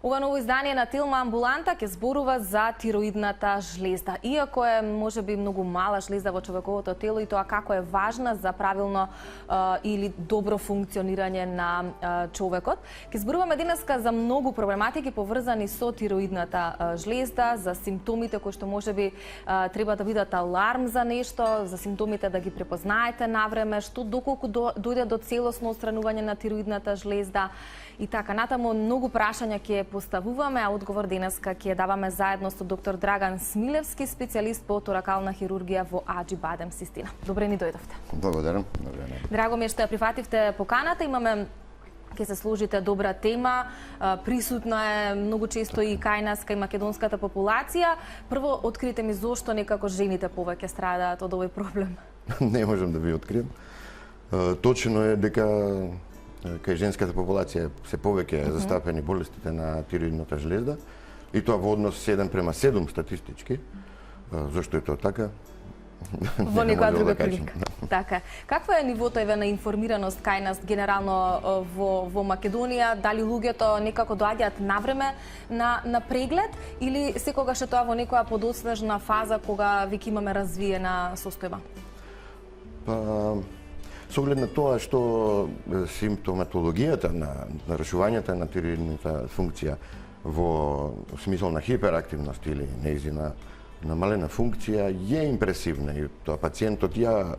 Ова ново издание на Телма амбуланта ќе зборува за тироидната жлезда. Иако е можеби многу мала жлезда во човековото тело и тоа како е важна за правилно или добро функционирање на човекот, ќе зборуваме денеска за многу проблематики поврзани со тироидната жлезда, за симптомите кои што можеби треба да бидат аларм за нешто, за симптомите да ги препознаете навреме, што доколку дојде до целосно отстранување на тироидната жлезда и така натаму. Многу прашања ќе поставуваме, а одговор денеска ќе даваме заедно со доктор Драган Смилевски, специјалист по торакална хирургија во Аџи Бадем Систина. Добре ни дојдовте. Благодарам. Драго ми е што ја прифативте поканата. Имаме ќе се сложите добра тема, присутна е многу често и кај нас, кај македонската популација. Прво, открите ми зошто некако жените повеќе страдаат од овој проблем? Не можам да ви открием. Точно е дека кај женската популација се повеќе застапени болестите на тироидната жлезда и тоа во однос 7:7 статистички. Зошто е тоа така? Во некоја друга прилика. Така. Какво е нивото на информираност кај нас генерално во Македонија? Дали луѓето некако доаѓаат навреме на преглед или секогаш е тоа во некоја подоцнежна фаза кога веќе имаме развиена состојба? Со оглед на тоа што симптоматологијата на нарушувањата на тироидната функција во смисол на хиперактивност или неизина намалена функција е импресивна и тоа пациентот ја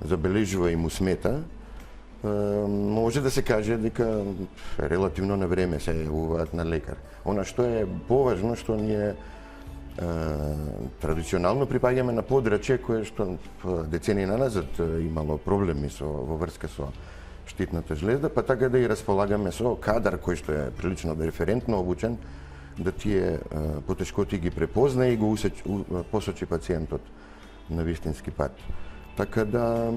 забележува и му смета, може да се каже дека релативно на време се јавуваат на лекар. Она што е поважно, што ние традиционално припаѓаме на подрачје кое што децении назад имало проблеми во врска со штитната жлезда, па така да и располагаме со кадар кој што е прилично референтно обучен да тие потешкоти ги препознае и го посочи пациентот на вистински пат. Така да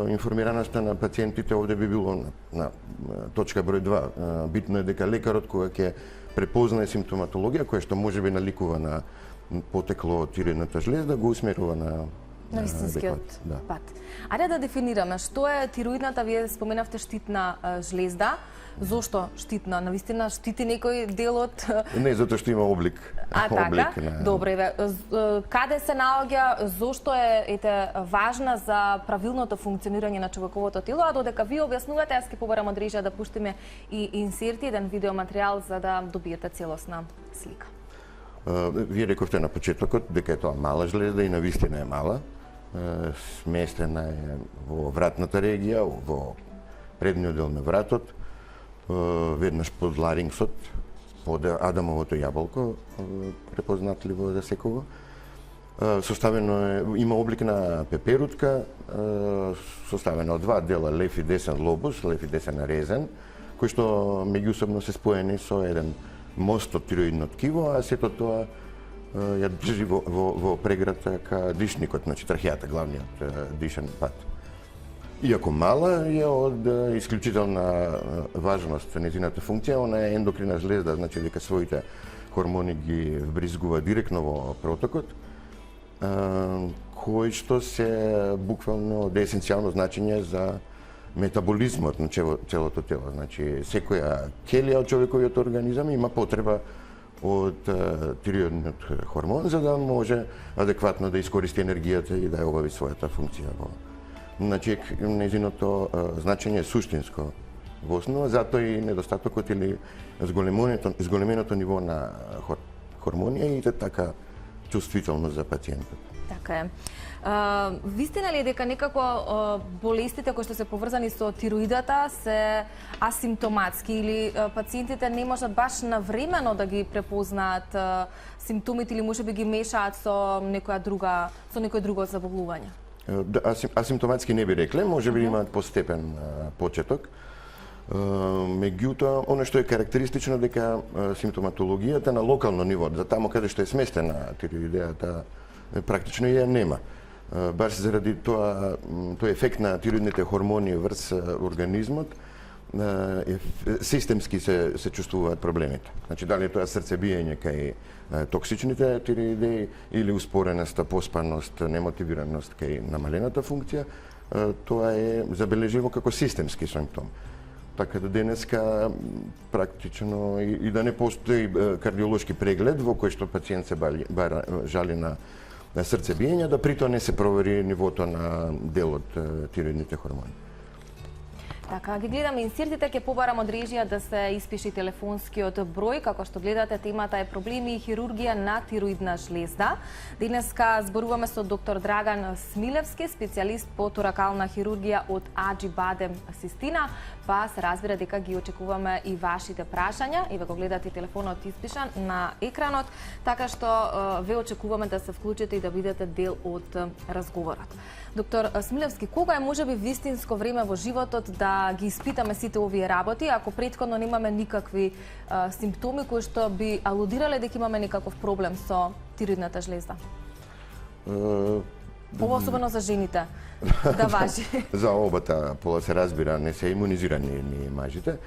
информираноста на пациентите овде би било на точка број 2. Битно е дека лекарот кога ќе препознае симптоматологија која што можеби наликува на потекло од тироидната жлезда, го усмерува на вистинскиот пат. Ајде да дефинираме што е тироидната, вие споменавте штитна жлезда. Зошто штитна? Навистина штити некој дел од... Не, затоа што има облик. Така? Добре, каде се наоѓа, зошто е важна за правилното функционирање на човековото тело, а додека ви објаснувате, јас ќе побарам од режија да пуштиме и инсерти, еден видеоматеријал за да добиете целосна слика. Вие рековте на почетокот дека е тоа мала жлезда и навистина е мала. Сместена е во вратната регија, во предниот дел на вратот, веднаш под ларингсот, под Адамовото јаболко, препознатливо за секого. Составено е, има облик на пеперутка, составено од два дела, лев и десен лобус, лев и десен резен, кои што меѓусобно се споени со еден мост од тироидно ткиво, а сето тоа ја држи во преграда ка дишникот, значи трахејата, главниот дишен пат. Иако мала, е од исклучителна важност незината функција, она е ендокрина жлезда, значи дека своите хормони ги вбризгува директно во протокот, кои што се буквално од есенцијално значење за метаболизмот на целото тело. Значи, секоја келија од човековиот организам има потреба од тироидниот хормон за да може адекватно да искористи енергијата и да ја обави својата функција. Значи, незиното значење е суштинско во основа, затоа и недостатокот или зголеменото ниво на хормони е и така чувствително за пациентот. Така е. Вистина ли е дека некако болестите кои што се поврзани со тироидата се асимптоматски или пациентите не можат баш навремено да ги препознаат симптомите или можеби ги мешаат со некој друго заболување? Асимптоматски не би рекле, можеби имаат постепен почеток. Меѓутоа, оно што е карактеристично дека симптоматологијата на локално ниво, за тамо каде што е сместена тироидејата, практично ја нема. Баш заради тој ефект на тироидните хормони врз организмот, системски се чувствуваат проблемите. Значи, дали тоа срцебиење кај токсичните тироидеи или успореност, поспаност, немотивираност кај намалената функција, тоа е забележливо како системски симптом. Така да денеска практично и да не постои кардиолошки преглед во кој што пациент се жали на срцебиење, да при тоа не се провери нивото на дел од тироидните хормони. Така, ги гледаме инсертите, ќе побарам од режија да се испиши телефонскиот број. Како што гледате, темата е проблеми и хирургија на тироидна жлезда. Денеска зборуваме со доктор Драган Смилевски, специјалист по торакална хирургија од Аџибаде Систина. Па се разбира дека ги очекуваме и вашите прашања. И ве го гледате телефонот испишан на екранот, така што ве очекуваме да се вклучите и да бидете дел од разговорот. Доктор Смилевски, кога е можеби вистинско време во животот да ги испитаме сите овие работи, ако претходно немаме никакви симптоми кои што би алудирале дека имаме некаков проблем со тироидната жлезда? Ова особено за жените, да важи. За обата пола се разбира, не се имунизирани ни мажите.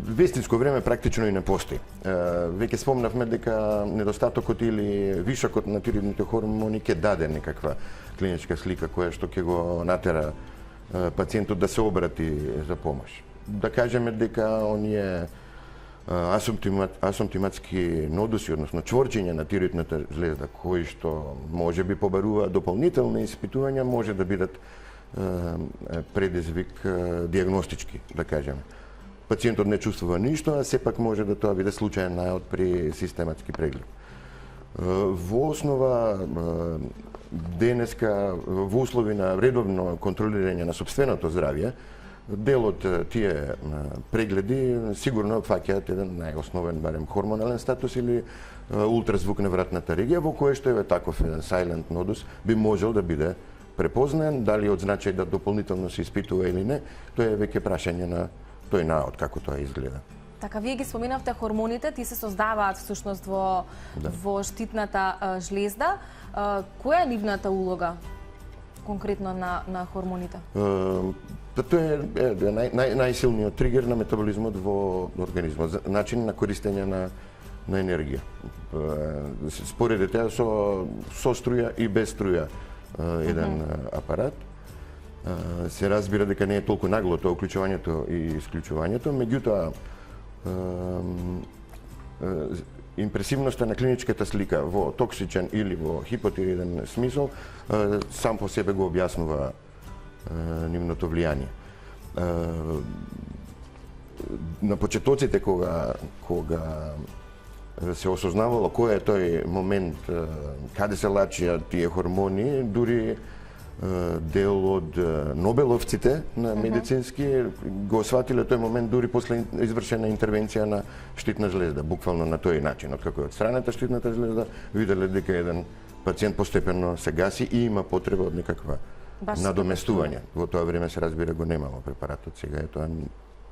Вистинско време практично и не постои. Веќе спомнавме дека недостатокот или вишокот на тироидните хормони ќе даде некаква клиничка слика која што ќе го натера пациентот да се обрати за помош. Да кажеме дека оние асимптоматски нодуси, односно чворчиња на тироидната жлезда, кои што може би побарува дополнителни испитувања, може да бидат предизвик диагностички, да кажеме. Пациентот не чувствува ништо, а сепак може да тоа биде случаен најод при систематски преглед. Во основа денеска во услови на редовно контролирање на сопственото здравје, дел од тие прегледи сигурно фаќаат еден најосновен барем хормонален статус или ултразвук на вратната регија, во кое што е таков еден silent нодус би можел да биде препознаен, дали од значај да дополнително се испитува или не, тоа е веќе прашање на тој наод, како тоа изгледа. Така, вие ги споминавте хормоните, ти се создаваат всушност во штитната жлезда. Која е нивната улога конкретно на хормоните? Тоа е најсилниот тригер на метаболизмот во организмот, начин на користење на енергија. Споредете со струја и без струја еден апарат. Се разбира дека не е толку нагло тоа уклучувањето и исклучувањето, меѓутоа импресивноста на клиничката слика во токсичен или во хипотироиден смисол сам по себе го објаснува нивното влијание. На почетоците кога се осознавало кој е тој момент, каде се лачија тие хормони, дури дел од нобеловците на медицински го сватиле тој момент дури после извршена интервенција на штитна жлезда, буквално на тој начин. Откако е одстранета штитната жлезда, виделе дека еден пациент постепено се гаси и има потреба од некаква надоместување. Во тоа време се разбира го немало препаратот, сега е тоа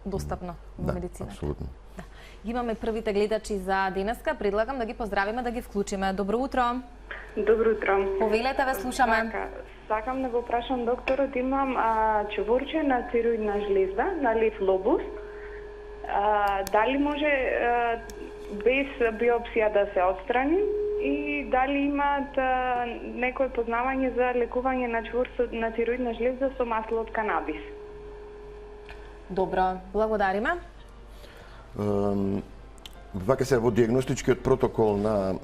достапно во медицината. Апсолутно. Да. Имаме првите гледачи за денеска, предлагам да ги поздравиме, да ги вклучиме. Добро утро. Добро утро. Повелете, ве слушаме. Сакам да го прашам докторот, имам чворче на тироидна жлезда, на лев лобус. Дали може без биопсија да се отстрани и дали имаат некој познавање за лекување на чворце на тироидна жлезда со масло од канабис? Добро, благодариме. Вака се во диагностичкиот протокол на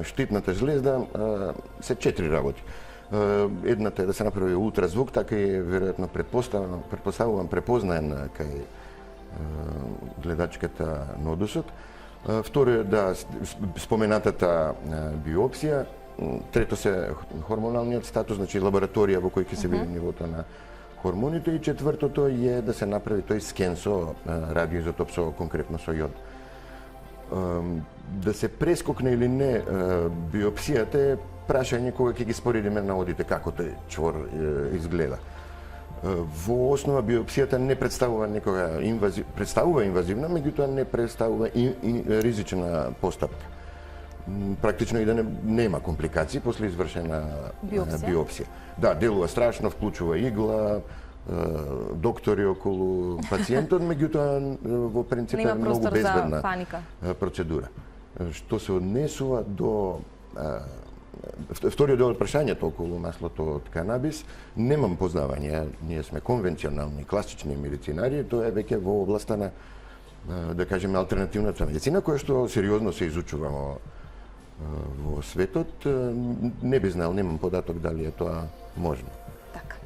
штитната жлезда се 4 работи. Едната е да се направи ултразвук, така и веројатно предпоставувам препознаен кај гледачката нодусот. Второ е да споменатата биопсија. Трето се хормоналниот статус, значи лабораторија во кој ќе се види нивото на хормоните, и четвртото е да се направи тој скен со радиоизотоп, со конкретно со јод. Да се прескокне или не биопсијата е прашање кога ќе ги споредиме наодите како тој чвор изгледа. Во основа биопсијата не представува некога представува инвазивна, меѓутоа не представува ризична постапка. Практично и да нема компликации после извршена биопсија. Да, делува страшно, вклучува игла, доктори околу пациентот, меѓутоа во принцип е многу безбедна процедура. Што се однесува до Вториот дел од прашањето околу маслото од канабис, немам познавање. Ние сме конвенционални, класични медицинари, тоа е веќе во областа на, да кажеме, алтернативната медицина, која што сериозно се изучува во светот. Не би знал, немам податок дали е тоа можно. Така.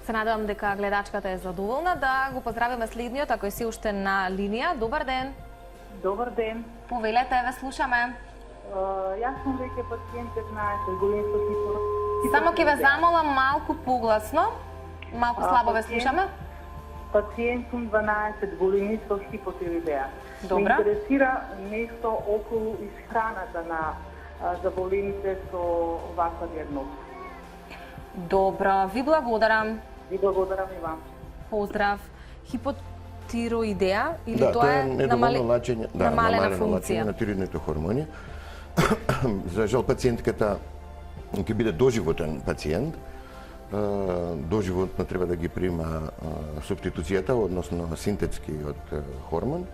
Се надевам дека гледачката е задоволна. Да го поздравиме следниот, ако е си уште на линија. Добар ден. Добар ден. Повелете, ве слушаме. Јас сум веќе пациент 15 години со хипотиреоидеа. Само ќе ве замолам малку погласно. Малку слабо ве слушаме. Пациент сум 12 години со хипотиреоидеа. Добра. Ме интересира нешто околу исхраната на заболените со ваква дијагноза. Добро, ви благодарам. Ви благодарам и вам. Поздрав. Хипотироидеа или Да, тоа е недоволно лачење, намалена лачење функција на тироидните хормони. За жал пациентката ќе биде доживотен пациент. Доживотно треба да ги прима субституцијата, односно синтетскиот хормон.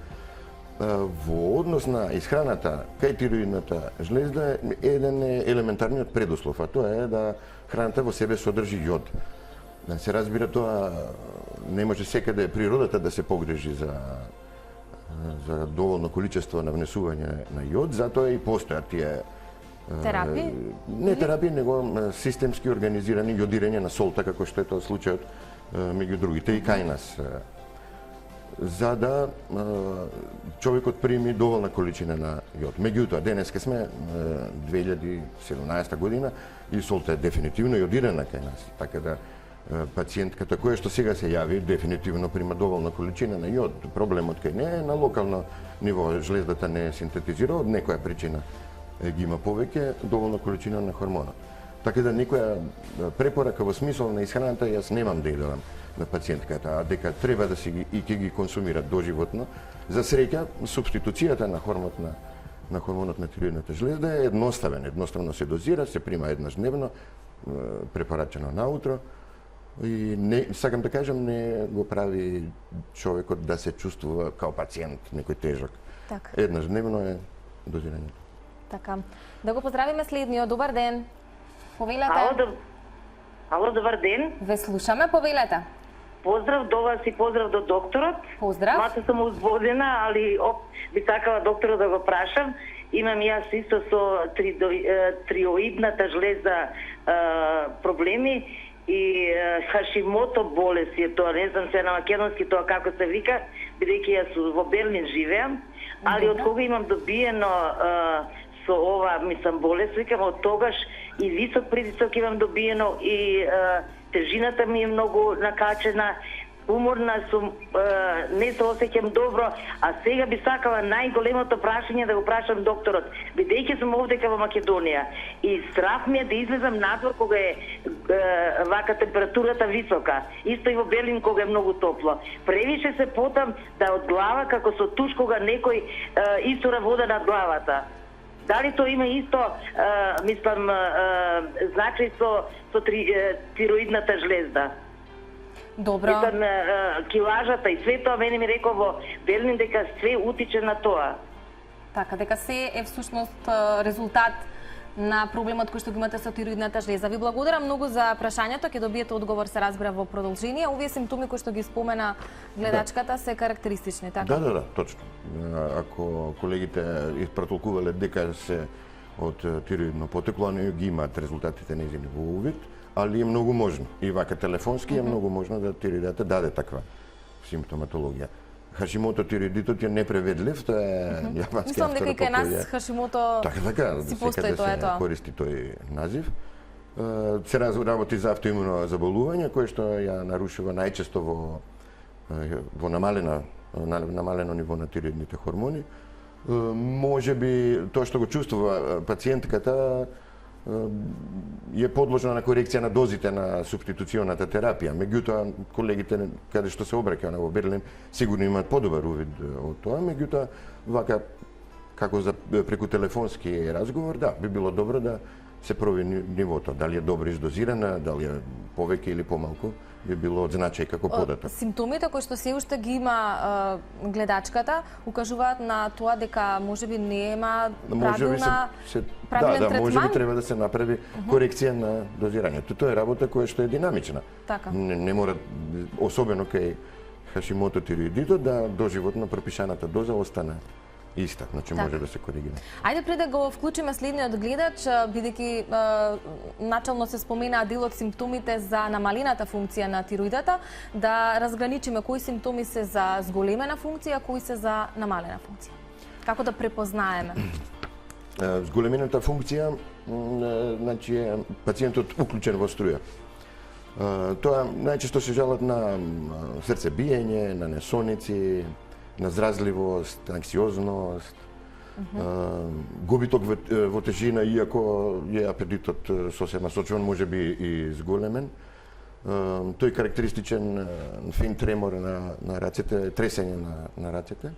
Во однос на исхраната кај тироидната жлезда еден е елементарниот предуслов, а тоа е да храната во себе содржи јод. Да се разбира, тоа не може секаде природата да се погрежи за доволно количество на внесување на јод, затоа и постојат тие терапии? Не терапии, него системски организирани јодирање на солта, како што е тоа случајот меѓу другите и кај нас. За да човекот прими доволна количина на јод. Меѓутоа, денеска сме 2017 година и солта е дефинитивно јодирана кај нас, така да пациентката која што сега се јави дефинитивно прима доволна количина на јод. Проблемот кај неа е на локално ниво, жлездата не е синтетизира, од некоја причина ги има повеќе доволна количина на хормонот. Така да никоја препорака во смисол на исхраната јас немам да ја дадам на пациентката, а дека треба да си ги и ќе ги консумира доживотно. За среќа, субституцијата на хормонот на тироидната жлезда е едноставно се дозира, се прима еднаш дневно, препорачено наутро. И не, сакам да кажам, не го прави човекот да се чувствува као пациент, некој тежок. Така. Еднаш дневно е дозирањето. Така. Да го поздравиме следниот. Добар ден. Повелете. Ало, добар ден. Ве слушаме, повелете. Поздрав до вас и поздрав до докторот. Поздрав. Мата сум узбудена, али би сакала докторот да го прашам. Имам јас исто со тироидната жлезда проблеми и Хашимото болест е тоа, не знам се на македонски тоа како се вика, бидејќи јас во Берлин живеам, али од кога имам добиено со ова, мислам, болест, викам, од тогаш и висок притисок имам добиено и тежината ми е многу накачена, уморна сум, не се осеќам добро, а сега би сакала најголемото прашање да го прашам докторот, бидејќи сум овдека во Македонија и страх ми е да излезам надвор кога е вака температурата висока, исто и во Берлин кога е многу топло. Превише се потам да од глава како со туш кога некој истора вода над главата. Дали тоа има исто, мислам, значај со тироидната жлезда? Добро. Мислам, килажата и све тоа, мене ми рекол во Берлин дека све утиче на тоа. Така, дека се е всушност резултат на проблемот кој што го имате со тироидната жлеза. Ви благодарам многу за прашањето, ќе добиете одговор, се разбира, во продолжение. Овие симптоми кои што ги спомена гледачката се карактеристични, така? Да, точно. Ако колегите испратолкувале дека се од тироидно потекло, они ги имаат резултатите нејзини во увид, али е многу можно. И вака телефонски е многу можно да тироидата даде таква симптоматологија. Хашимото тироидитот е непреведлив, тоа е јапански Мислам дека и кај нас Хашимото си постои тоа. Се користи тој назив. Се работи за автоимуно заболување, кое што ја нарушува најчесто во намалено ниво на тироидните хормони. Може би тоа што го чувствува пациентката е подложена на корекција на дозите на субституционата терапија. Меѓутоа, колегите каде што се обраќа во Берлин сигурно имаат подобар увид од тоа. Меѓутоа, вака како за преку телефонски разговор, да, би било добро да се провери нивото, дали е добро издозирана, дали е повеќе или помалку би било од значај како податок. Симптомите кои што се уште ги има гледачката укажуваат на тоа дека можеби нема правилен третман. Можеби треба да се направи корекција на дозирањето. Тоа е работа која што е динамична. Така. Не мора, особено кај Хашимото тироидитот, да доживотно пропишаната доза остане иста, значи може да се коригира. Ајде пред да го вклучиме следниот гледач, бидејќи начално се спомена дел од симптомите за намалената функција на тироидата, да разграничиме кои симптоми се за зголемена функција, а кои се за намалена функција. Како да препознаеме? Зголемената функција, значи е пациентот уклучен во струја. Тоа најчесто се жалат на срцебиење, на несоници, на зразливост, анксиозност, губиток во тежина, иако е апетитот сосема сочуван, може би и зголемен. Тој карактеристичен фин тремор на рацете, тресење на рацете.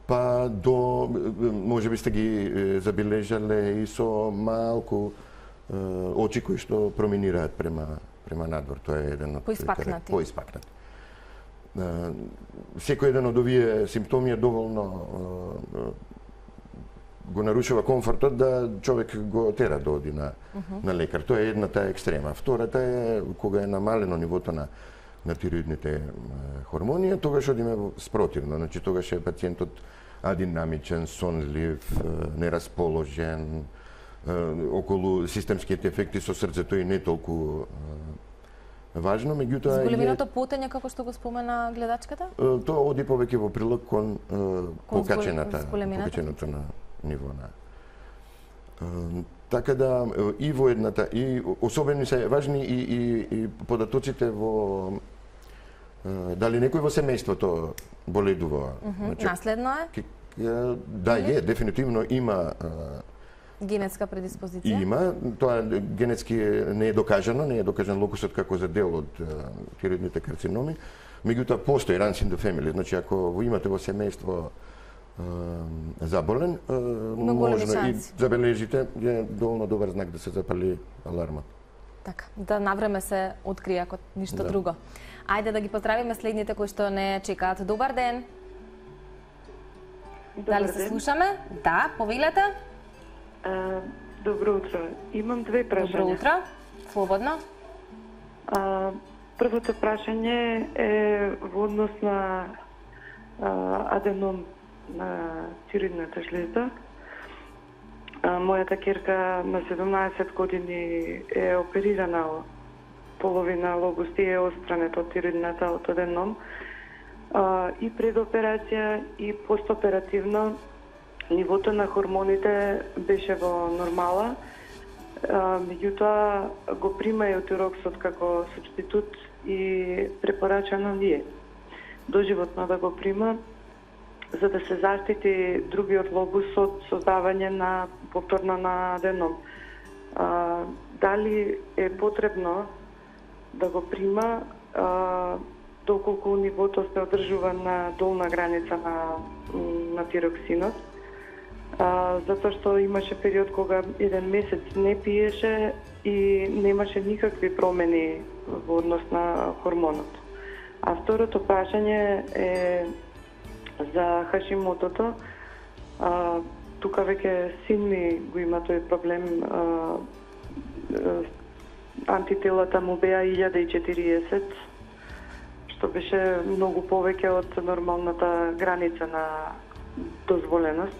Па до, може би сте ги забележале и со малку очи кои што проминираат према надвор. Тоа е еден од поиспакнати. Секој еден од овие симптоми е доволно го нарушува комфортот да човек го тера да оди на лекар. Тоа е едната екстрема. Втората е кога е намалено нивото на тироидните хормони, тогаш одиме спротивно. Значи тогаш е пациентот адинамичен, сонлив, нерасположен, околу системските ефекти со срцето и не толку важно, меѓутоа зголеменото потење како што го спомена гледачката? Тоа оди повеќе во прилог кон покаченото на ниво на. Така да и во едната и особено се важни и податоците во дали некој во семејството боледува. Наследно е? Да, дефинитивно има генетска предиспозиција? Има, тоа генетски не е докажан локусот како за дел од тироидните карциноми, меѓутоа постои runs in the family, значи ако го имате во семејство заболен, можно и забележите, е доволно добар знак да се запали алармот. Така, да навреме се открие ако ништо друго. Ајде да ги поздравиме следните кои што не чекаат. Добар ден. Дали се слушаме? Да, повелете. Добро утро. Имам две прашања. Добро утро. Слободно. Првото прашање е во однос на аденом на тироидната жлезда. Мојата керка на 17 години е оперирана половина лобус и е отстранет од тироидната од аденом. И пред операција и постоперативно нивото на хормоните беше во нормала, меѓутоа го прима еутироксот како субститут и препорачано ни е доживотно да го прима, за да се заштити другиот лобус од создавање на повторно на аденом. Дали е потребно да го прима доколку нивото се одржува на долна граница на тироксинот, затоа што имаше период кога еден месец не пиеше и немаше никакви промени во однос на хормонот. А второто прашање е за Хашимотото. Тука веќе син ми го има тој проблем. Антителата му беа 1040, што беше многу повеќе од нормалната граница на дозволеност.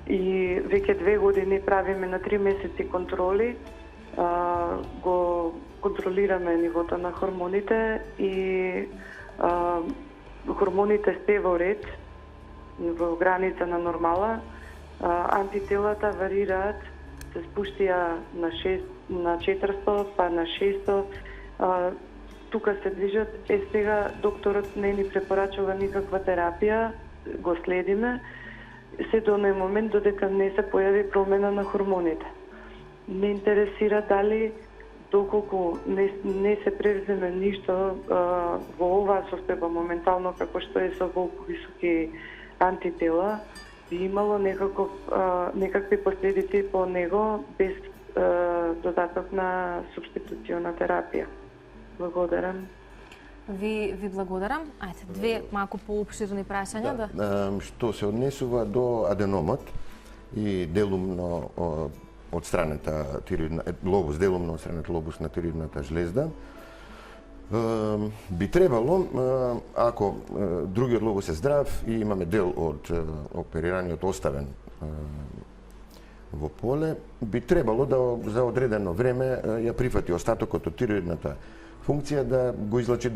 И веќе 2 години правиме на 3 месеци контроли, го контролираме нивото на хормоните и хормоните сте во ред, во граница на нормала. Антителата варираат, се спуштија на 400, па на 600. Тука се движат. Сега докторот не ни препорачува никаква терапија, го следиме, се до оној момент додека не се појави промена на хормоните. Ме интересира дали доколку не се превземе ништо во оваа состојба моментално како што е со волку високи антитела, би имало некакви последици по него без додаток на субституциона терапија. Благодарам. Ви благодарам. Ајде, две малку поопширни прашања да. Што се однесува до аденомот и делумно од страната тироидна лобус, делумно од страната лобус на тироидната жлезда, би требало, ако другиот лобус е здрав и имаме дел од оперираниот оставен во поле, би требало да за одредено време ја прифати остатокот од тироидната функција да го излачи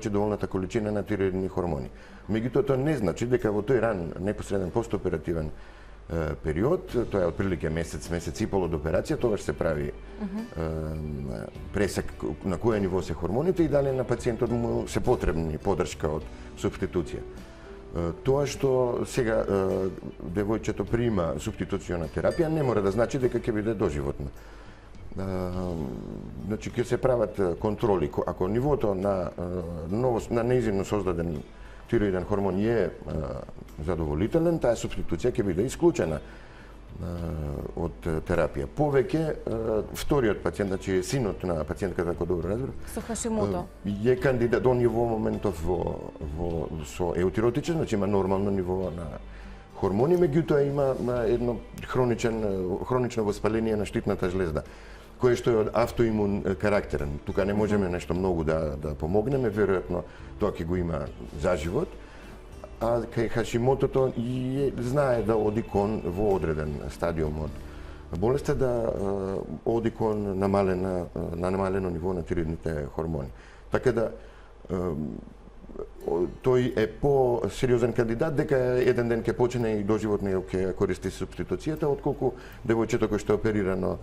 доволната количина на тироидни хормони. Меѓутоа тоа не значи дека во тој ран непосреден постоперативен период, тоа е отприлike месец и пол од операција, тогаш се прави пресек на кое ниво се хормоните и дали на пациентот му се потребни поддршка од субституција. Тоа што сега девојчето прима субституциона терапија не мора да значи дека ќе биде доживотна. Значи ќе се прават контроли. Ако нивото на неизмно создаден тироиден хормон е задоволителен, таа субституција ќе биде исклучена од терапија. Повеќе, вториот пациент, значи синот на пациентката, ако добро разбрав, Со Хашимото. е кандидат, он е во моментов со еутиротичен, значи има нормално ниво на хормони, меѓутоа има едно хронично воспаление на штитната жлезда, кое што е од автоимун карактерен. Тука не можеме нешто многу да помогнеме, веројатно тоа ќе го има за живот. А кај Хашимотото знае да оди кон во одреден стадиум од болеста да оди кон намалено ниво на тироидните хормони. Така да тој е по-сериозен кандидат дека еден ден ќе почне и доживотно ќе користи субституцијата, отколку девојчето кој што е оперирано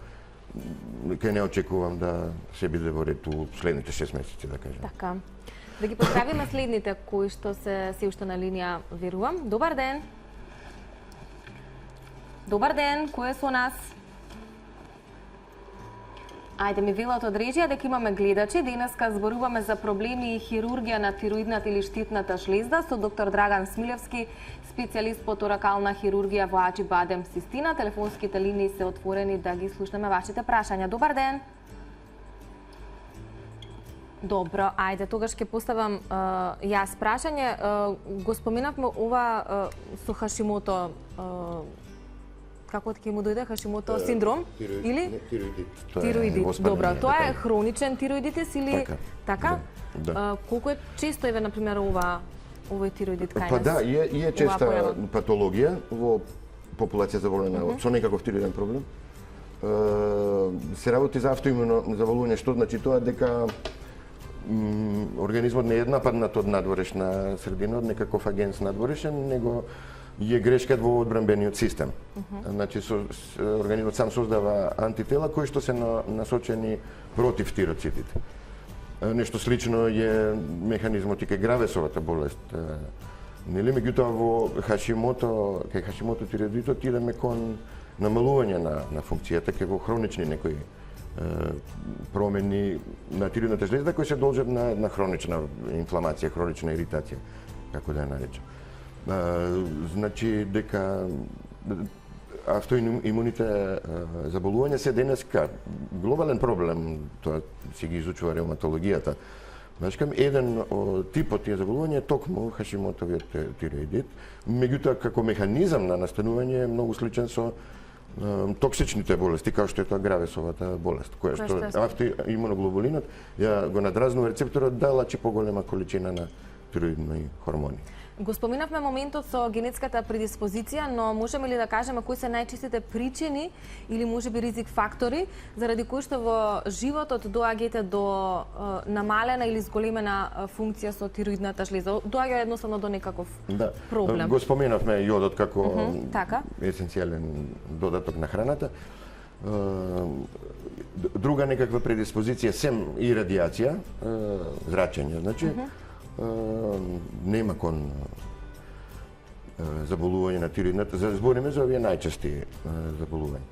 ќе не очекувам да се биде во ред у следните 6 месеци, да кажем. Така. Да ги поздравиме следните кои што се уште на линија, верувам. Добар ден. Добар ден, кој е со нас? Ајде ми велат од режија дека имаме гледачи. Денеска зборуваме за проблеми и хирургија на тироидната или штитната жлезда со доктор Драган Смилевски, специјалист по торакална хирургија во Аџи Бадем Систина. Телефонските линии се отворени да ги слушнеме вашите прашања. Добар ден. Добро, ајде, тогаш ќе поставам јас прашање. Го споменавме ова со Хашимото, како ќе му дојде Хашимото синдром? Или? Тироидит. Добро, тоа е хроничен тироидитис или така? Да. Колку е често еве на пример овој тироидит кај нас? Па да, е честа патологија во популација заболена со некаков тироиден проблем. Се работи за автоимуно заболување, што значи тоа дека организмот не е нападнат од надворешна средина, од некаков агент надворешен, него е грешка во одбранбениот систем. Значи организмот сам создава антитела кои што се насочени против тироцитите. Нешто слично е механизмот и кај Гравесовата болест. Нели, меѓутоа во кај Хашимото тироидитот идеме кон намалување на функцијата, кај во хронични некои промени на тироидната жлезда кои се должат на хронична инфламација, хронична иритација, како да ја наречам. Значи дека автоимуните заболувања се денеска глобален проблем, тоа си ги изучува реуматологијата. Значи, еден тип од тие заболувања е токму Хашимотовиот тироидит, меѓутоа како механизам на настанување е многу сличен со токсичните болести, како што е тоа Гравесовата болест, која што автоимуноглобулинот ја го надразнува рецепторот да лачи поголема количина на тироидни хормони. Го споменавме моментот со генетската предиспозиција, но можеме ли да кажеме кои се најчестите причини или можеби ризик фактори заради кои што во животот доаѓате до намалена или зголемена функција со тироидната жлеза? Доаѓа едноставно до некаков проблем. Го споменавме јодот како така есенцијален додаток на храната. Друга некаква предиспозиција сем и радиација, зрачење, значи нема кон заболување на тироидната, збориме за овие најчести заболувања.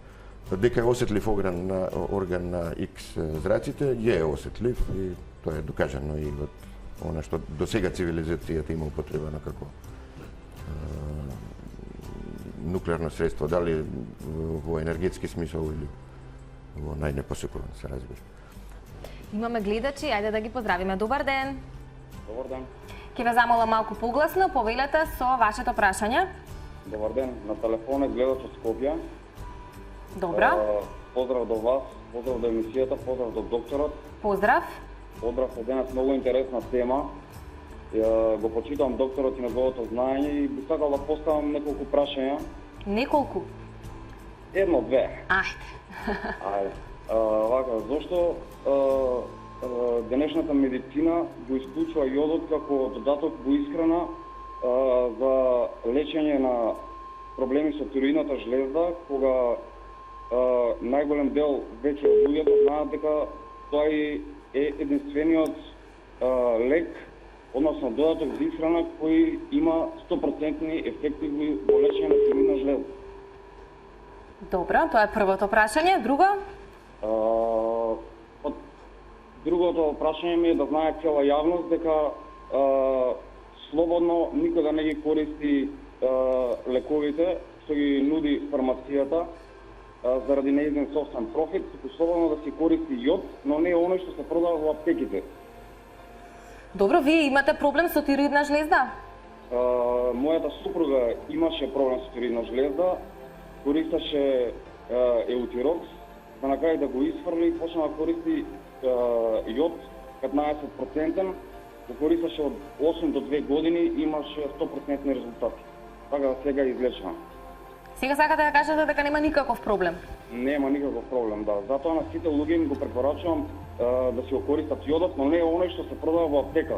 Дека е осетлив орган на X зраците, е осетлив и тоа е докажано и од она што до сега цивилизацијата има употребено како нуклеарно средство, дали во енергетски смисол или во најнепосекурен, се разбира. Имаме гледачи, ајде да ги поздравиме. Добар ден. Добар ден. Ќе ве замолам малку погласно, повелете со вашето прашање. Добар ден. На телефон е гледач од Скопје. Добро. Поздрав до вас, поздрав до емисијата, поздрав до докторот. Поздрав. Поздрав за денес, многу интересна тема. Го почитам докторот и неговото знаење и би сакал да поставам неколку прашања. Неколку. Едно-две. Ајде. Ајде. Вака, зошто денешната медицина го исклучува јодот како додаток во исхрана за лечење на проблеми со тироидната жлезда, кога најголем дел веќе од луѓето знаат дека тоа е единствениот лек, односно додаток за исхрана кој има 100% ефекти во лечење на тироидна жлезда. Добро, тоа е првото прашање. Друго? Другото прашање ми е да знае цела јавност дека слободно никога не ги користи лековите што ги нуди фармацијата заради нејзин собствен профит, туку слободно да се користи јод, но не оној што се продава во аптеките. Добро, вие имате проблем со тироидна жлезда? Мојата супруга имаше проблем со тироидна жлезда, користеше еутирокс, за на крај да го исфрли, почна да користи јод 15%, го користеше од 8 до 2 години, имаше 100% резултати. Така да сега е излечена. Сега сакате да кажете дека нема никаков проблем? Нема никаков проблем, да. Затоа на сите луѓе им го препорачувам да си го користат јодот, но не оној што се продава во аптека.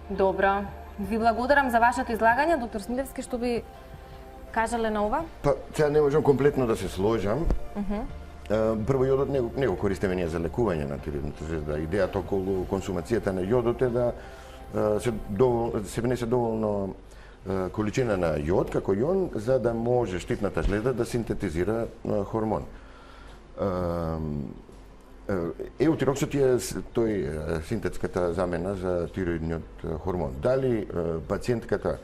Добро. Ви благодарам за вашето излагање. Доктор Смилевски, што би кажале на ова? Па, сега не можам комплетно да се сложам. Прво, јодот не го користиме ние за лекување на тироидната жлезда. Идејата околу консумацијата на јодот е да се внесе доволно количина на јод како јон за да може штитната жлезда да синтетизира хормон. Еутироксот е тој синтетската замена за тироидниот хормон. Дали пациентката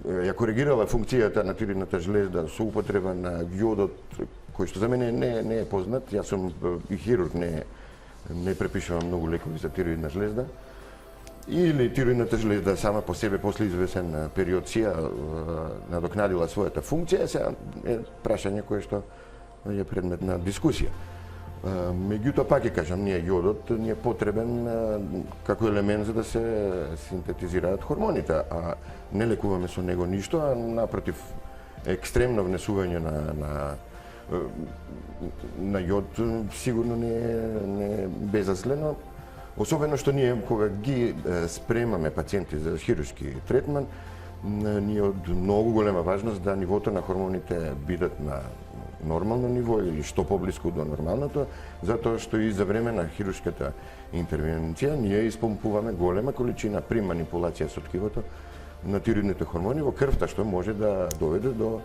ја коригирала функцијата на тироидната жлезда со употреба на јодот, кој што за мене не е познат, јас сум и хирург, не препишувам многу лекови за тироидна жлезда, или тироидната жлезда сама по себе после извесен период сија надокнадила својата функција, сега е прашање кое што е предмет на дискусија. Меѓутоа, пак ќе кажам, јодот ни е потребен како елемент за да се синтетизираат хормоните, а не лекуваме со него ништо, а напротив, екстремно внесување на јод сигурно не е безазлено, особено што ние кога ги спремаме пациенти за хируршки третман, ние од многу голема важност да нивото на хормоните бидат на нормално ниво или што поблиску до нормалното, затоа што и за време на хируршката интервенција ние испомпуваме голема количина при манипулација со ткивото на тироидните хормони во крвта, што може да доведе до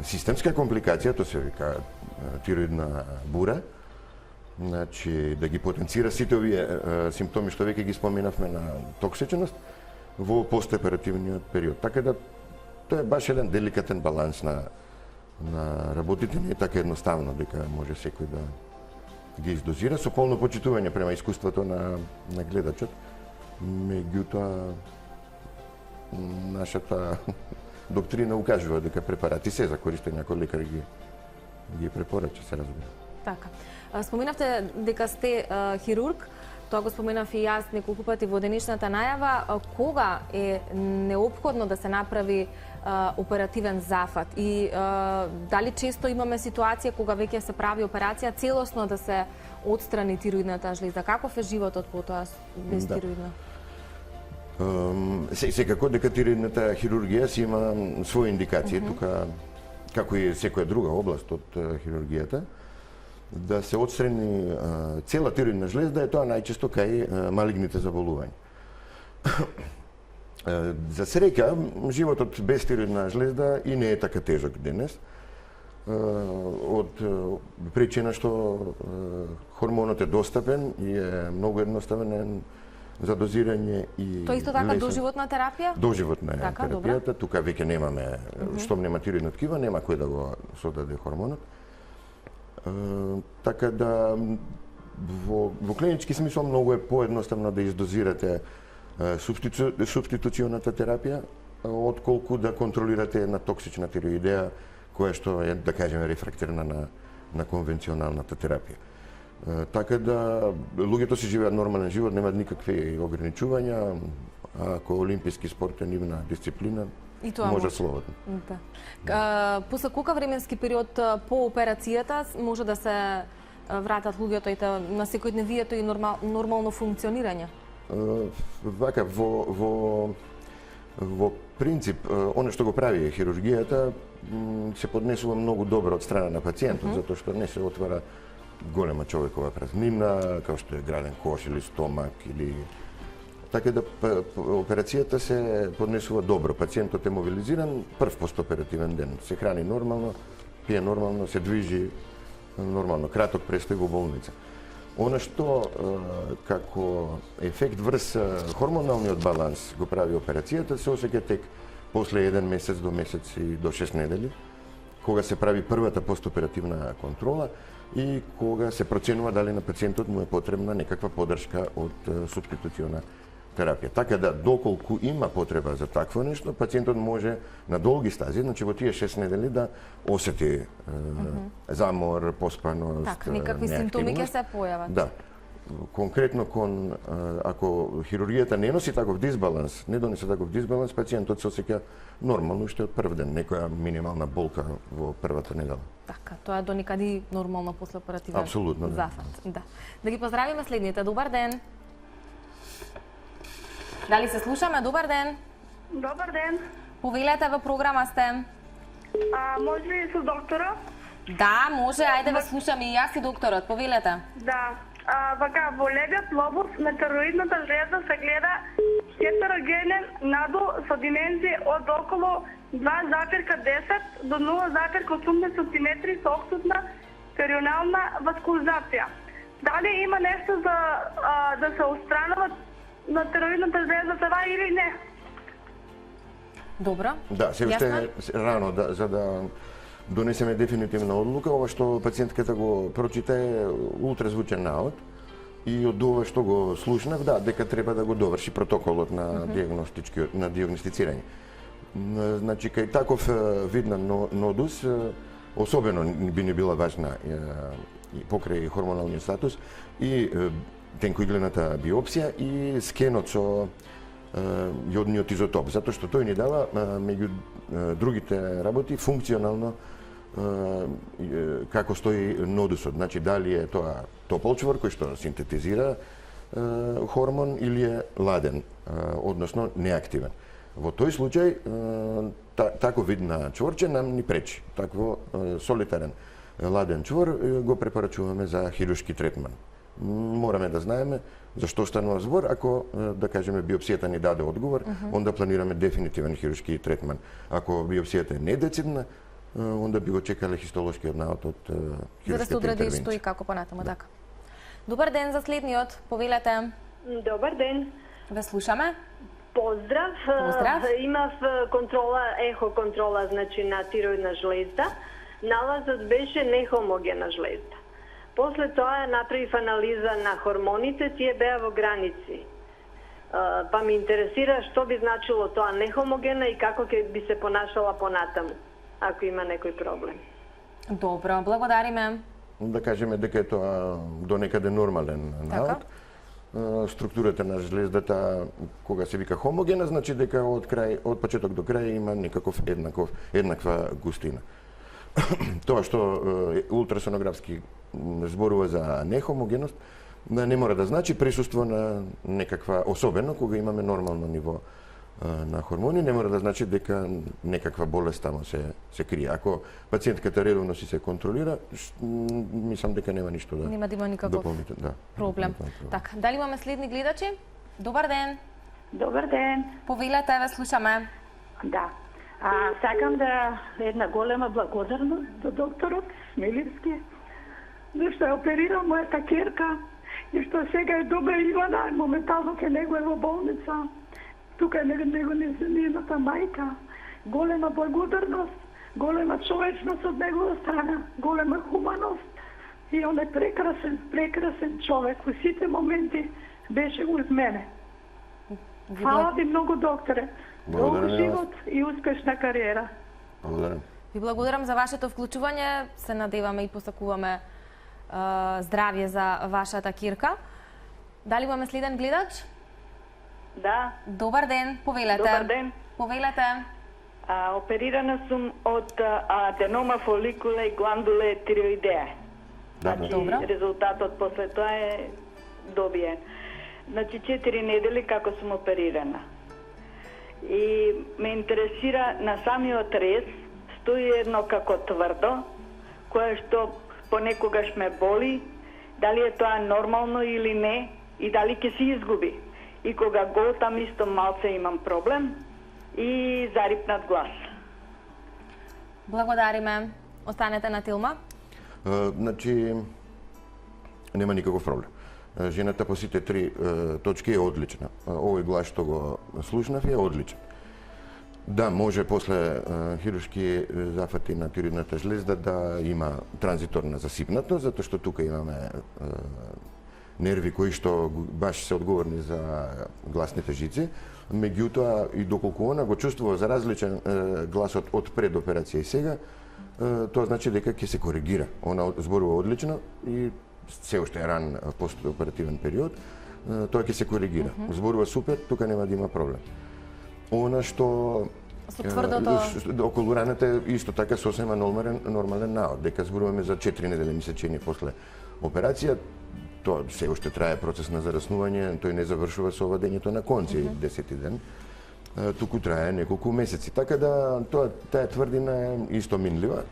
системска компликација, тоа се вика тироидна бура, значи да ги потенцира сите овие симптоми што веќе ги споменавме на токсичност во постоперативниот период. Така да тоа е баш еден деликатен баланс на работите, не е така едноставно дека може секој да ги издозира, со полно почитување према искуството на гледачот. Меѓутоа, нашата доктрина укажува дека препарати се за користење, ако лекар ги препорача, се разбира. Така. Споменавте дека сте хирург, тоа го споменав и јас неколку пати во денешната најава. Кога е неопходно да се направи оперативен зафат и дали често имаме ситуација кога веќе се прави операција целосно да се отстрани тироидната жлезда? Каков е животот потоа без тироидна? Секако дека тироидната хирургија си има своји индикации, тука како и секоја друга област од хирургијата. Да се отстрани цела тироидна жлезда е тоа најчесто кај малигните заболувања. За среќа, животот без тироидна жлезда и не е така тежок денес, од причина што хормонот е достапен и е многу едноставен за дозирање и Тоа исто така доживотна терапија? Доживотна е терапијата, тука веќе немаме, штом нема тироидно ткива, нема кој да го создаде хормонот. Така да во клинички смисол многу е поедноставно да издозирате субституционата терапија, отколку да контролирате една токсична тироидеја која што е, да кажеме, рефрактирана на конвенционалната терапија. Така да луѓето си живеат нормален живот, немаат никакви ограничувања, ако олимписки спорт е нивна дисциплина, И тоа може слободно. Да. После колка временски период по операцијата може да се вратат луѓето и на секојдневието и нормално функционирање? Вака, во принцип, оно што го прави хирургијата се поднесува многу добро од страна на пациентот, затоа што не се отвара голема човекова празнина, како што е граден кош или стомак или така да операцијата се поднесува добро. Пациентот е мобилизиран прв постоперативен ден, се храни нормално, пие нормално, се движи нормално, краток престој во болница. Она што како ефект врз хормоналниот баланс го прави операцијата се осеќа тек после 1 месец до месец и до 6 недели, кога се прави првата постоперативна контрола и кога се проценува дали на пациентот му е потребна некаква поддршка од субституциона терапија. Така да, доколку има потреба за такво нешто, пациентот може на долги стази, значи во тие 6 недели да осети замор, поспаност, Так, некакви симптоми ќе се појават. Да. Конкретно ако хирургијата не носи таков дисбаланс, не донесе таков дисбаланс, пациентот се осеќа нормално уште од прв ден, некоја минимална болка во првата недела. Така, тоа е до некади нормално после оперативен Апсолутно, да. зафат. Да. Да ги поздравиме следните. Добар ден. Дали се слушаме? Добар ден. Добар ден. Повелете, во програма сте. Може ли со доктора? Да, може. Ајде ве слушаме и јас и докторот. Повелете. Да. Вака, во левиот лобус на тироидната жлеза се гледа хетерогенен надул со димензии од околу 2,10 до 0,80 см со оксутна перионална васкулизација. Дали има нешто за да се отстранува на тироидната жлеза това или не? Добро. Да, се уште е рано за да донесеме дефинитивна одлука. Ова што пациентката го прочита е ултразвучен наод и од ова што го слушнав, да, дека треба да го доврши протоколот на диагностицирање. Значи, кај таков вид на нодус, особено би не била важна покрај хормоналниот статус и тенкоиглената биопсија и скенот со јодниот изотоп, затоа што тој ни дава меѓу другите работи функционално како стои нодусот, значи дали е тоа топол чвор кој што синтетизира хормон или е ладен, односно неактивен. Во тој случај таков вид на чворче нам ни пречи. Такво солитарен ладен чвор го препорачуваме за хируршки третман. Мораме да знаеме за што станува збор, ако, да кажеме, биопсијата ни даде одговор, онда планираме дефинитивен хируршки третман. Ако биопсијата е недецидна, онда би го чекале хистолошкиот наод од хируршката интервенција. За да се одреди што и како понатаму, така. Добар ден за следниот, повелете. Добар ден. Ве слушаме. Поздрав. Поздрав. Имав контрола, ехо контрола, значи на тироидна жлезда. Налазот беше нехомогена жлезда. После тоа направив анализа на хормоните, тие беа во граници. Па ми интересира што би значило тоа нехомогена и како ќе би се понашала понатаму, ако има некој проблем. Добро, благодариме. Да кажеме дека е тоа до некаде нормален наод. Структурата на жлездата, кога се вика хомогена, значи дека од почеток до крај има некаков еднаква густина. Тоа што ултрасонографски зборува за нехомогеност, не мора да значи присуство на некаква, особено кога имаме нормално ниво на хормони, не мора да значи дека некаква болест тамо се крие. Ако пациентката редовно си се контролира, мислам дека нема ништо да нема да има никаков проблем. Така, дали имаме следни гледачи? Добар ден. Добар ден. Повелете, ве слушаме. Да. Сакам да една голема благодарност до докторот Смилевски, зашто е оперирал мојата керка и што сега е добра Ивана, моментално ке него е во болница. Тука е неговата мајка. Голема благодарност, голема човечност од негова страна, голема хуманост. И он е прекрасен човек. Во сите моменти беше уз мене. Фала ви многу, докторе. Долг Благодарам на живот и успешна кариера. Благодарам. Ви благодарам за вашето вклучување. Се надеваме и посакуваме здравје за вашата кирка. Дали имаме следен гледач? Да, Добар ден, повелете. добар ден. Повелете. Оперирана сум од аденома фоликула и гландуле тироидеа. Да, Добро. Резултатот после тоа е добиен. Значи 4 недели како сум оперирана. И ме интересира на самиот рез стои едно како тврдо, кое што понекогаш ме боли, дали е тоа нормално или не и дали ќе се изгуби. И кога голтам исто малце имам проблем и зарипнат глас. Благодариме. Останете на Тилма. Значи, нема никаков проблем. Жената по сите три точки е одлична. Овој глас што го слушнав е одличен. Да, може после хируршки зафати на тироидната жлезда да има транзиторна засипнатост, затоа што тука имаме нерви кои што баш се одговорни за гласните жици. Меѓутоа, и доколку она го чувствува за различен гласот од пред операција и сега, тоа значи дека ќе се коригира. Она зборува одлично и се уште е ран постоперативен период, тоа ќе се коригира. Зборува супер, тука нема да има проблем. Она што Со тврдото околу раната е исто така сосема нормален наод, дека зборуваме за 4 недели месечини после операција. Тоа се уште трае процес на зараснување, тој не завршува со вадењето на конци 10 ден. Туку трае неколку месеци. Така да таа тврдина е исто минлива.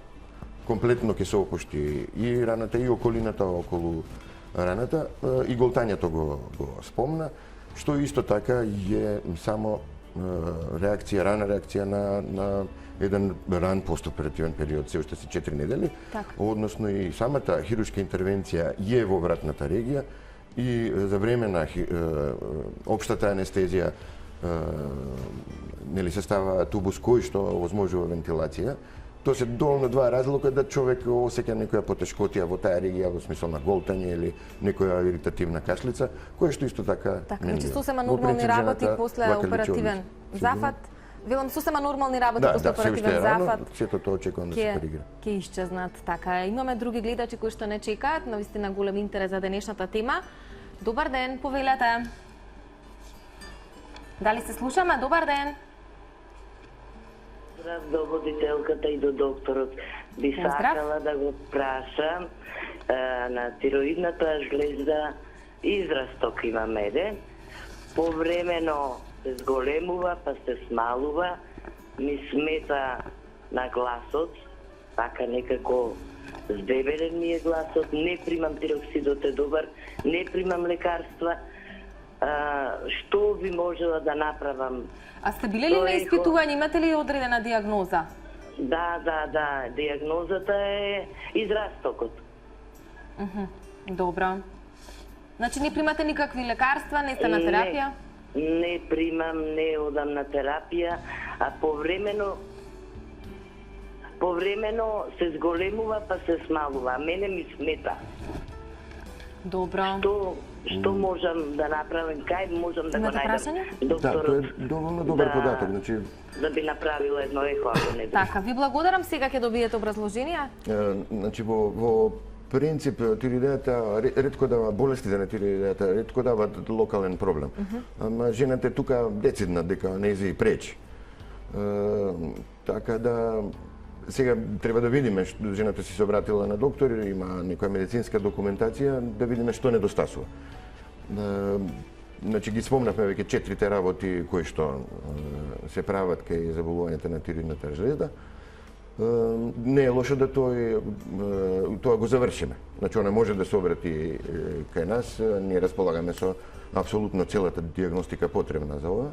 Комплетно ќе се опушти и раната и околината околу раната, и голтањето го спомна, што исто така е само рана реакција на еден ран постоперативен период, се уште си 4 недели, односно и самата хируршка интервенција е во вратната регија и за време на општата анестезија нели се става тубус кој што овозможува вентилација. Тоа се доволно два разлика да човек осеќа некоја потешкотија во таа регија во смисол на голтање или некоја иритативна кашлица, која што исто така значи сосема нормални работи после оперативен зафат. Велам сосема нормални работи после оперативен зафат. Сето тоа очекувам да се коригира. Ќе исчезнат, така. Имаме други гледачи кои што не чекаат, навистина голем интерес за денешната тема. Добар ден, повелете. Дали се слушаме? Добар ден. Здрав до водителката и до докторот. Би сакала да го прашам на тироидната жлезда израсток има меде. Повремено се зголемува, па се смалува, ми смета на гласот, така некако здебелен ми е гласот, не примам тироксидот е добар, не примам лекарства. Што би можела да направам? А сте биле ли на испитување, имате ли одредена диагноза? Да, диагнозата е израстокот. Добро. Значи не примате никакви лекарства, не сте на терапија? Не примам, не одам на терапија, а повремено се зголемува па се смалува, а мене ми смета. Добро. Што можам да направам, кај можам да го најдам докторот? Да, тоа е доволно добар податок, значи да би направила едно ехо, ако не би. Така, ви благодарам, сега ќе добиете образложение. Значи во принцип тироидејата ретко дава болестите на тироидејата, ретко дава локален проблем. Ама жената е тука децидна дека нејзи пречи. Така да сега треба да видиме, жената си се обратила на доктор, има некоја медицинска документација, да видиме што недостасува. Значи ги спомнавме веќе 4 работи кои што се прават кај заболувањето на тироидната жлезда. Не е лошо да тоа го завршиме. Значи она може да се обрати кај нас, ние располагаме со апсолутно целата диагностика потребна за ова.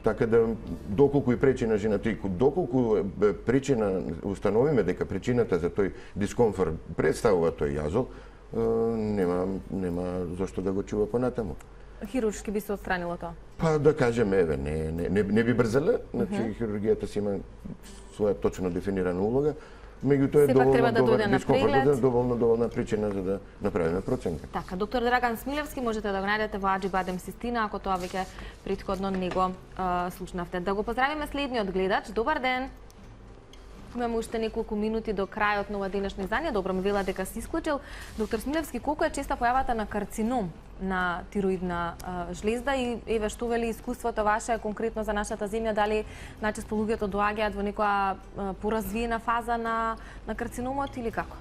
Така да, доколку и причина жената и доколку причина установиме дека причината за тој дискомфорт представува тој јазол, нема зошто да го чува понатаму. Хируршки би се отстранило тоа? Па да кажеме, еве, не би брзале, значи хирургијата си има своја точно дефинирана улога, меѓутоа е Сепак треба да дојде на преглед. доволна причина за да направиме проценка. Така, доктор Драган Смилевски можете да го најдете во Аџибадем Систина, ако тоа веќе претходно не го слушнавте. Да го поздравиме следниот гледач. Добар ден. Имаме уште неколку минути до крајот на ова денешно издание. Добро, ми вела дека се исклучил. Доктор Смилевски, колку е честа појавата на карцином на тироидна жлезда и еве што вели искуството ваше конкретно за нашата земја, дали најчесто луѓето доаѓаат во некоја поразвиена фаза на карциномот или како?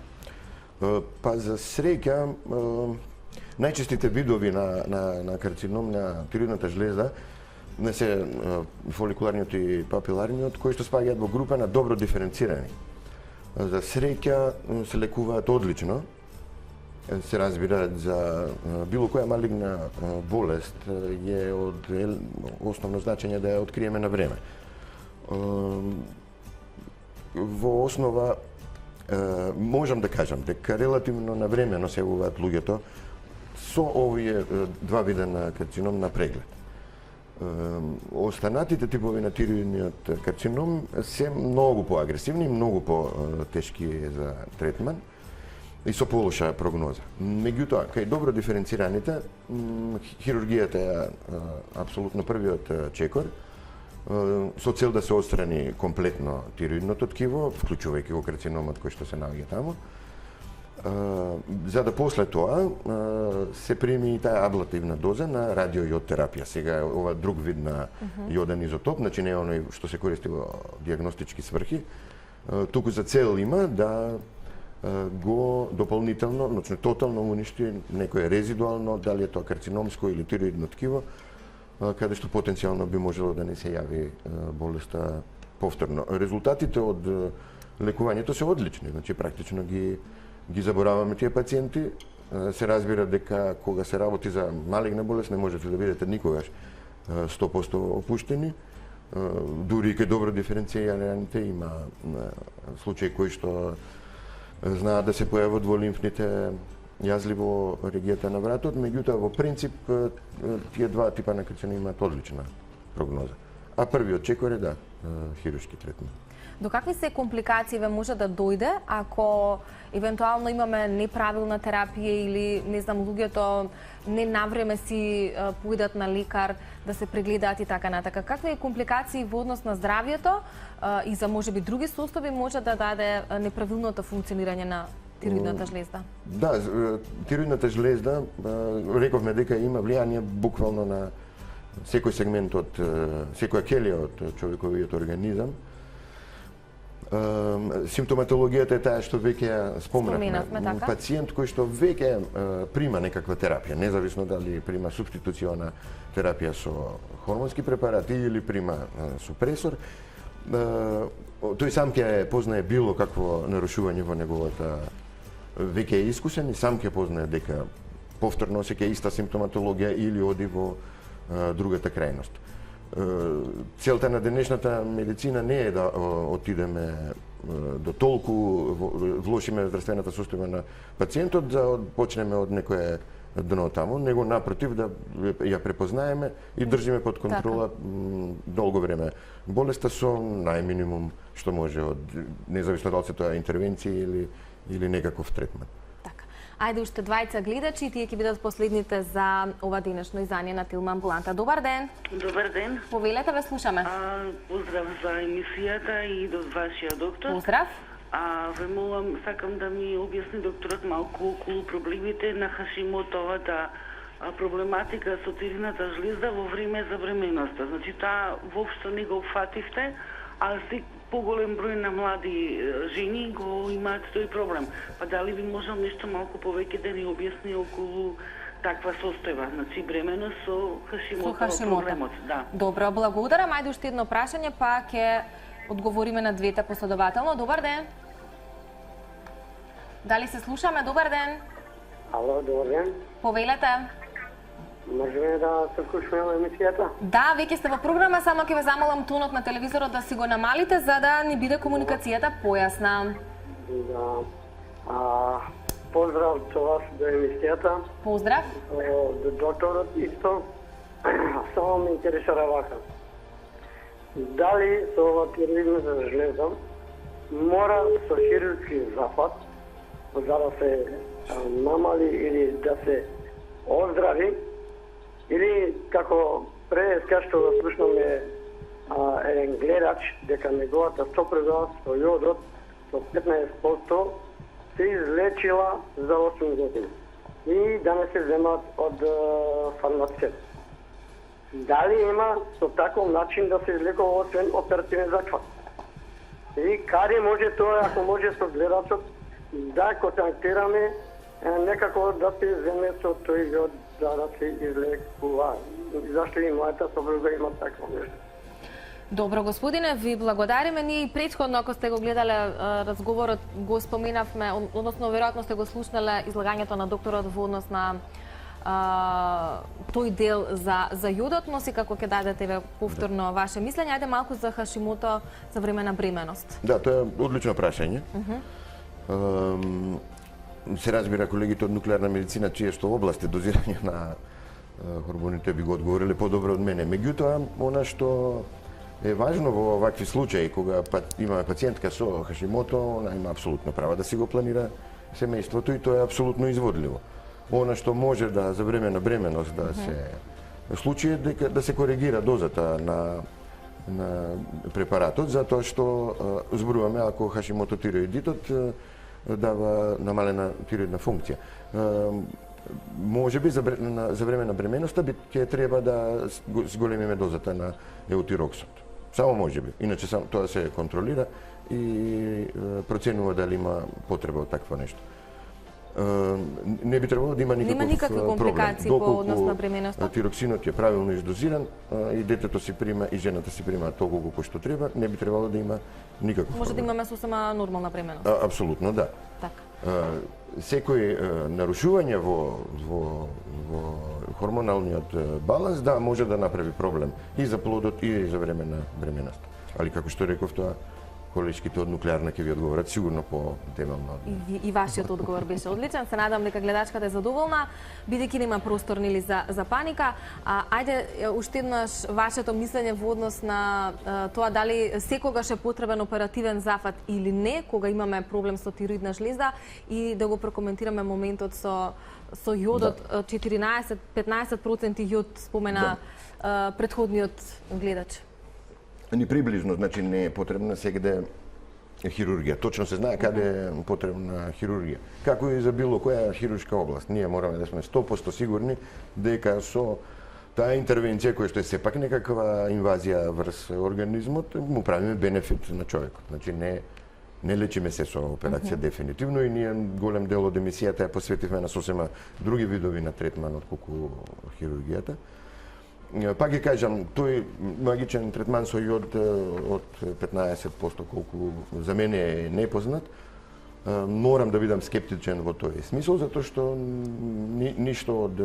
Па за среќа најчестите видови на карцином на тироидната жлезда не се фоликуларниот и папиларниот, кои што спаѓаат во група на добро диференцирани. За среќа се лекуваат одлично. Се разбира, за било која малигна болест е од основно значење да ја откриеме на време. Во основа можам да кажам дека релативно на време носевуваат луѓето со овие два вида на карцином на преглед. Останатите типови на тироидниот карцином се многу поагресивни, многу по-тешки за третман и со полоша прогноза. Меѓутоа, кај добро диференцираните, хирургијата е апсолутно првиот чекор, со цел да се отстрани комплетно тироидното ткиво, вклучувајќи го карциномот кој што се наоѓа таму, за да после тоа се прими и таа аблативна доза на радиојод терапија. Сега е ова друг вид на јоден изотоп, значи не е оној што се користи во дијагностички сврхи, туку за цел има да го дополнително, значи тотално уништи некое резидуално, дали е тоа карциномско или тироидно ткиво, каде што потенцијално би можело да не се јави болеста повторно. Резултатите од лекувањето се одлични, значи практично ги забораваме тие пациенти. Се разбира дека кога се работи за малигна болест не можете да бидете никогаш 100% опуштени. Дури и кај добро диференцираните има случаи кои што знаат да се појават во лимфните јазли во регијата на вратот, меѓутоа во принцип тие два типа на карцином имаат одлична прогноза. А првиот чекор е хируршки третман. До какви се компликации може да дојде ако евентуално имаме неправилна терапија или не знам луѓето не навреме си поидат на лекар да се прегледаат и така натака? Какви компликации во однос на здравјето и за можеби други состојби може да даде неправилното функционирање на тироидната жлезда? Да, тироидната жлезда рековме дека има влијание буквално на секој сегмент од секоја ќелија од човековиот организам. Симптоматологијата е таа што веќе спомнавме. Така? Пациент кој што веќе прима некаква терапија, независно дали прима субституциона терапија со хормонски препарати или прима супресор, тој сам ќе познае било какво нарушување во неговата, веќе е искусен и сам ќе познае дека повторно се ќе иста симптоматологија или оди во другата крајност. Целта на денешната медицина не е да отидеме до толку влошиме здравствената состојба на пациентот да почнеме од некое дно таму, него напротив да ја препознаеме и држиме под контрола долго време болеста со најминимум што може од независно дали се тоа интервенција или некаков третман. Ајде уште двајца гледачи, тие ќе бидат последните за ова денешно издание на Тилма Амбуланта. Добар ден. Добар ден. Повелете, ве слушаме. Поздрав за емисијата и до вашиот доктор. Поздрав. Ве молам, сакам да ми објасни докторот малку околу проблемите на Хашимотовата проблематика со тироидната жлезда во време за бременоста. Значи таа воопшто не го уфативте, а поголем број на млади жени го имаат тој проблем. Па дали би можел нешто малку повеќе да ни објасни околу таква состојба, значи бременост со Хашимотов проблемот, да. Добро, благодарам. Ајде уште едно прашање, па ќе одговориме на двете последователно. Добар ден. Дали се слушаме? Добар ден. Ало, добар ден. Повелете. Можеме да се вклучиме во емисијата? Да, веќе сте во програма, само ќе ве замолам тонот на телевизорот да си го намалите за да ни биде комуникацијата појасна. Да. Поздрав до вас до емисијата. Поздрав. До докторот исто. Само ме интересира вака. Дали со ова тироидната жлезда мора со хирургски зафат за да се намали или да се оздрави, или како преска што слушнаме еден гледач дека неговата сопруга со јодот со 15% се излечила за 8 години и да не се земат од фармацевт. Дали има со таков начин да се излекува освен оперативен захват? И каде може тоа, ако може со гледачот, да контактираме некако да се земе со тој јод да се излекува. Зашто и мојата сопруга има такво нешто. Добро, господине, ви благодариме. Ние и претходно, ако сте го гледале разговорот, го споменавме, односно, веројатно сте го слушнале излагањето на докторот во однос на тој дел за јодот, но си како ќе дадете повторно ваше мислење. Ајде малку за Хашимото за време на бременост. Да, тоа е одлично прашање. Се разбира, колегите од нуклеарна медицина, чие што област е дозирање на хормоните, би го одговориле подобро од мене. Меѓутоа, она што е важно во овакви случаи, кога имаме пациентка со Хашимото, она има апсолутно право да си го планира семејството и тоа е апсолутно изводливо. Она што може да за време на бременост да се случи е дека да се коригира дозата на препаратот, затоа што зборуваме ако Хашимото тироидитот дава намалена тироидна функција. Може би за време на бременоста ќе треба да зголемиме дозата на еутироксот. Само може би. Иначе тоа се контролира и проценува дали има потреба од такво нешто. Не би требало да има никакви компликации по однос на бременоста. Тироксинот е правилно издозиран и детето си прима и жената си прима толку колку што треба, не би требало да има никаков проблем. Може да имаме сосема нормална бременост. Апсолутно, да. Така. Секој нарушување во хормоналниот баланс, да, може да направи проблем и за плодот и за време на бременоста. Али како што реков, тоа колешките од нуклеарна ќе ви одговорат сигурно по темално. И вашиот одговор беше одличен. Се надам дека гледачката е задоволна, бидејќи нема простор нели за паника. Ајде уште еднаш вашето мислење во однос на тоа дали секогаш е потребен оперативен зафат или не кога имаме проблем со тироидна жлезда и да го прокоментираме моментот со јодот, 14-15% јод спомена претходниот гледач. Ни приближно, значи не е потребна сегде хирургија. Точно се знае каде е потребна хирургија. Како и за било која хируршка област. Ние мораме да сме 100% сигурни дека со таа интервенција која што е сепак некаква инвазија врз организмот, му правиме бенефит на човекот. Значи не лечиме се со операција дефинитивно и ние голем дел од емисијата ја посветивме на сосема други видови на третман отколку хирургијата. Пак ги кажам, тој магичен третман со јод од 15% колку за мене е непознат. Морам да бидам скептичен во тој смисол, затоа што ништо од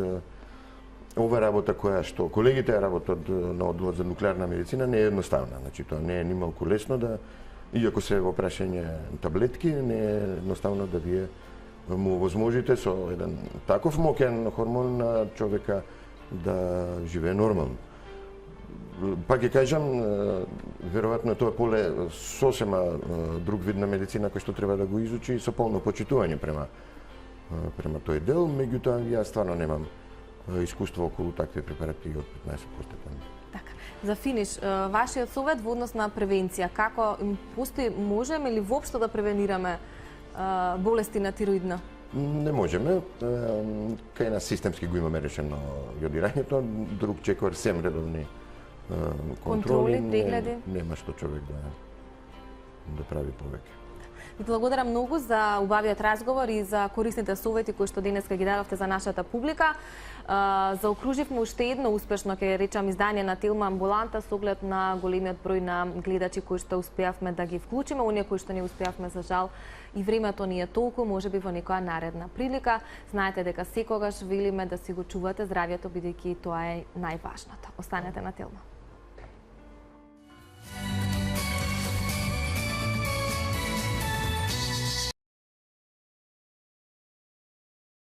ова работа која што колегите работат на одделот за нуклеарна медицина не е едноставна. Значи тоа не е нималку лесно да, иако се во прашање таблетки, не е едноставно да вие му овозможите со еден таков моќен хормон на човека да живее нормално. Пак ќе кажам, веројатно тоа поле сосема друг вид на медицина кој што треба да го изучи со полно почитување према тој дел, меѓутоа јас стварно немам искуство околу такви препарати од 15%. Така. За финиш, вашиот совет во однос на превенција, како постои, можеме ли воопшто да превенираме болести на тироидна? Не можеме. Кај нас системски го имаме решено јодирањето, друг чекор сем редовни контроли, прегледи. Нема што човек да прави повеќе. Ви благодарам многу за убавиот разговор и за корисните совети кои што денеска ги дадовте за нашата публика. Заокруживме уште едно успешно, ќе речам, издание на Телма амбуланта со оглед на големиот број на гледачи кои што успеавме да ги вклучиме, оние кои што не успеавме за жал и времето ни е толку, можеби во некоја наредна прилика. Знаете дека секогаш велиме да си го чувате здравјето бидејќи тоа е најважното. Останете на Телма.